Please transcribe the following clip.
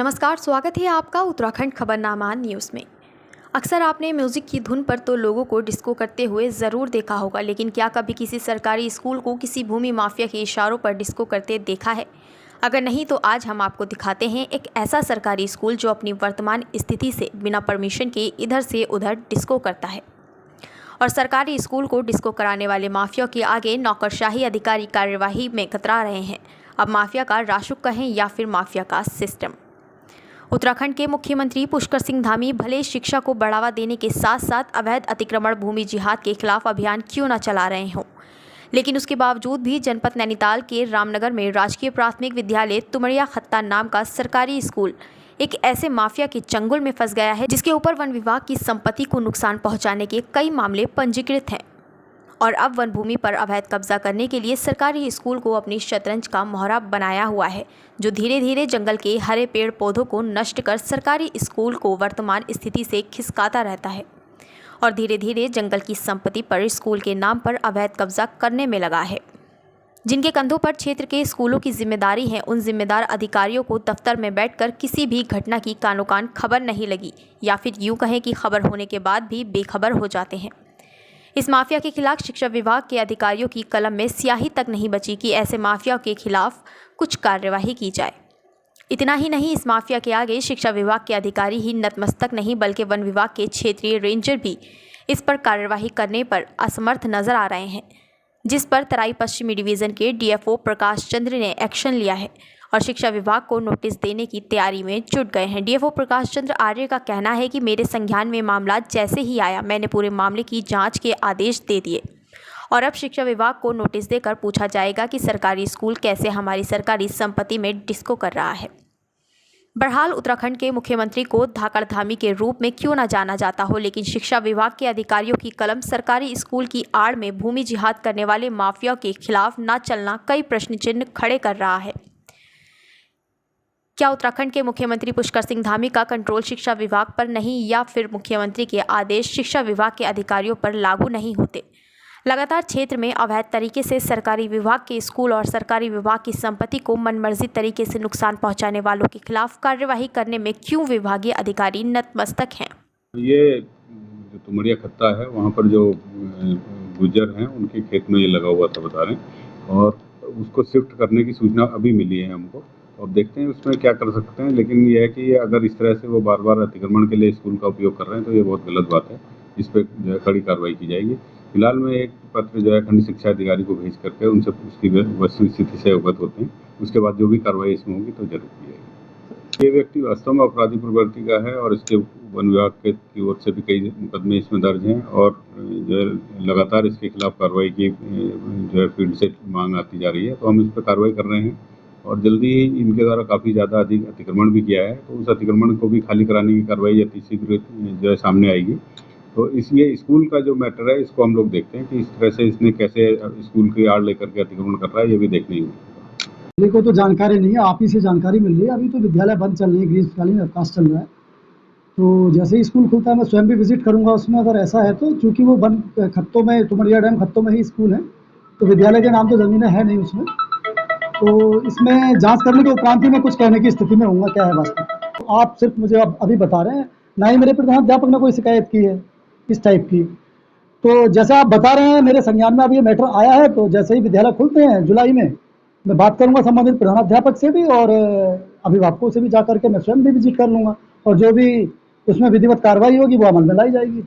नमस्कार, स्वागत है आपका उत्तराखंड खबरनामा न्यूज़ में। अक्सर आपने म्यूज़िक की धुन पर तो लोगों को डिस्को करते हुए ज़रूर देखा होगा, लेकिन क्या कभी किसी सरकारी स्कूल को किसी भूमि माफिया के इशारों पर डिस्को करते देखा है? अगर नहीं तो आज हम आपको दिखाते हैं एक ऐसा सरकारी स्कूल जो अपनी वर्तमान स्थिति से बिना परमिशन के इधर से उधर डिस्को करता है। और सरकारी स्कूल को डिस्को कराने वाले माफिया के आगे नौकरशाही अधिकारी कार्यवाही में कतरा रहे हैं। अब माफिया का राशुक कहें या फिर माफिया का सिस्टम। उत्तराखंड के मुख्यमंत्री पुष्कर सिंह धामी भले शिक्षा को बढ़ावा देने के साथ साथ अवैध अतिक्रमण भूमि जिहाद के खिलाफ अभियान क्यों न चला रहे हों, लेकिन उसके बावजूद भी जनपद नैनीताल के रामनगर में राजकीय प्राथमिक विद्यालय तुमड़िया खत्ता नाम का सरकारी स्कूल एक ऐसे माफिया के चंगुल में फंस गया है जिसके ऊपर वन विभाग की संपत्ति को नुकसान पहुंचाने के कई मामले पंजीकृत हैं। और अब वन भूमि पर अवैध कब्जा करने के लिए सरकारी स्कूल को अपनी शतरंज का मोहरा बनाया हुआ है, जो धीरे धीरे जंगल के हरे पेड़ पौधों को नष्ट कर सरकारी स्कूल को वर्तमान स्थिति से खिसकाता रहता है और धीरे धीरे जंगल की संपत्ति पर स्कूल के नाम पर अवैध कब्जा करने में लगा है। जिनके कंधों पर क्षेत्र के स्कूलों की जिम्मेदारी है, उन जिम्मेदार अधिकारियों को दफ्तर में बैठकर किसी भी घटना की कानो कान खबर नहीं लगी, या फिर यूँ कहें कि खबर होने के बाद भी बेखबर हो जाते हैं। इस माफिया के खिलाफ शिक्षा विभाग के अधिकारियों की कलम में स्याही तक नहीं बची कि ऐसे माफिया के खिलाफ कुछ कार्यवाही की जाए। इतना ही नहीं, इस माफिया के आगे शिक्षा विभाग के अधिकारी ही नतमस्तक नहीं बल्कि वन विभाग के क्षेत्रीय रेंजर भी इस पर कार्यवाही करने पर असमर्थ नजर आ रहे हैं, जिस पर तराई पश्चिमी डिवीज़न के डीएफओ प्रकाश चंद्र ने एक्शन लिया है और शिक्षा विभाग को नोटिस देने की तैयारी में जुट गए हैं। डीएफओ प्रकाश चंद्र आर्य का कहना है कि मेरे संज्ञान में मामला जैसे ही आया मैंने पूरे मामले की जांच के आदेश दे दिए और अब शिक्षा विभाग को नोटिस देकर पूछा जाएगा कि सरकारी स्कूल कैसे हमारी सरकारी संपत्ति में डिस्को कर रहा है। बहरहाल उत्तराखंड के मुख्यमंत्री को धाकड़धामी के रूप में क्यों न जाना जाता हो, लेकिन शिक्षा विभाग के अधिकारियों की कलम सरकारी स्कूल की आड़ में भूमि जिहाद करने वाले माफिया के खिलाफ न चलना कई प्रश्न चिन्ह खड़े कर रहा है। क्या उत्तराखंड के मुख्यमंत्री पुष्कर सिंह धामी का कंट्रोल शिक्षा विभाग पर नहीं, या फिर मुख्यमंत्री के आदेश शिक्षा विभाग के अधिकारियों पर लागू नहीं होते? लगातार क्षेत्र में अवैध तरीके से सरकारी विभाग के स्कूल और सरकारी विभाग की संपत्ति को मनमर्जी तरीके से नुकसान पहुंचाने वालों के खिलाफ कार्यवाही करने में क्यों विभागीय अधिकारी नतमस्तक हैं? ये जो तुमड़िया खत्ता है वहाँ पर जो गुज्जर हैं उनके खेत में ये लगा हुआ था बता रहे हैं, और उसको शिफ्ट करने की सूचना अभी मिली है हमको, और देखते हैं उसमें क्या कर सकते हैं। लेकिन ये है कि अगर इस तरह से वो बार बार अतिक्रमण के लिए स्कूल का उपयोग कर रहे हैं तो ये बहुत गलत बात है, इस पर जो है कड़ी कार्रवाई की जाएगी। फिलहाल में एक पत्र जो है खंड शिक्षा अधिकारी को भेज करके उनसे उसकी वस्तु स्थिति से अवगत होते हैं, उसके बाद जो भी कार्रवाई इसमें होगी तो जरूर की जाएगी। ये व्यक्ति वास्तव में अपराधी प्रवृत्ति का है और इसके वन विभाग की ओर से भी कई मुकदमे इसमें दर्ज हैं और जो है लगातार इसके खिलाफ कार्रवाई की जो है फील्ड से मांग आती जा रही है, तो हम इस पर कार्रवाई कर रहे हैं और जल्दी ही इनके द्वारा काफ़ी ज़्यादा अधिक अतिक्रमण भी किया है, तो उस अतिक्रमण को भी खाली कराने की कार्रवाई अति शीघ्र जो है सामने आएगी। तो ये स्कूल का जो मैटर है इसको हम लोग देखते हैं कि इस तरह से इसने कैसे स्कूल की आड़ लेकर के अतिक्रमण कर रहा है, ये भी देखने ही मेरे को तो जानकारी नहीं है, आप ही से जानकारी मिल रही है। अभी तो विद्यालय बंद चल रही है, ग्रीष्मकालीन अवकाश चल रहा है, तो जैसे ही स्कूल खुलता है मैं स्वयं भी विजिट करूंगा उसमें। अगर ऐसा है तो चूँकि वो बंद खत्तों में, तुमड़िया डैम खत्तों में ही स्कूल है, तो विद्यालय के नाम तो ज़मीनें है नहीं उसमें, तो इसमें जांच करने के उपरांत ही मैं कुछ कहने की स्थिति में होऊंगा क्या है वास्तव। तो आप सिर्फ मुझे अभी बता रहे हैं, ना ही मेरे प्रधानाध्यापक ने कोई शिकायत की है इस टाइप की। तो जैसा आप बता रहे हैं मेरे संज्ञान में अब ये मैटर आया है, तो जैसे ही विद्यालय खुलते हैं जुलाई में मैं बात करूंगा संबंधित प्रधानाध्यापक से भी और अभिभावकों से भी, जा करके मैं स्वयं भी विजिट कर लूँगा और जो भी उसमें विधिवत कार्रवाई होगी वो अमल में लाई जाएगी।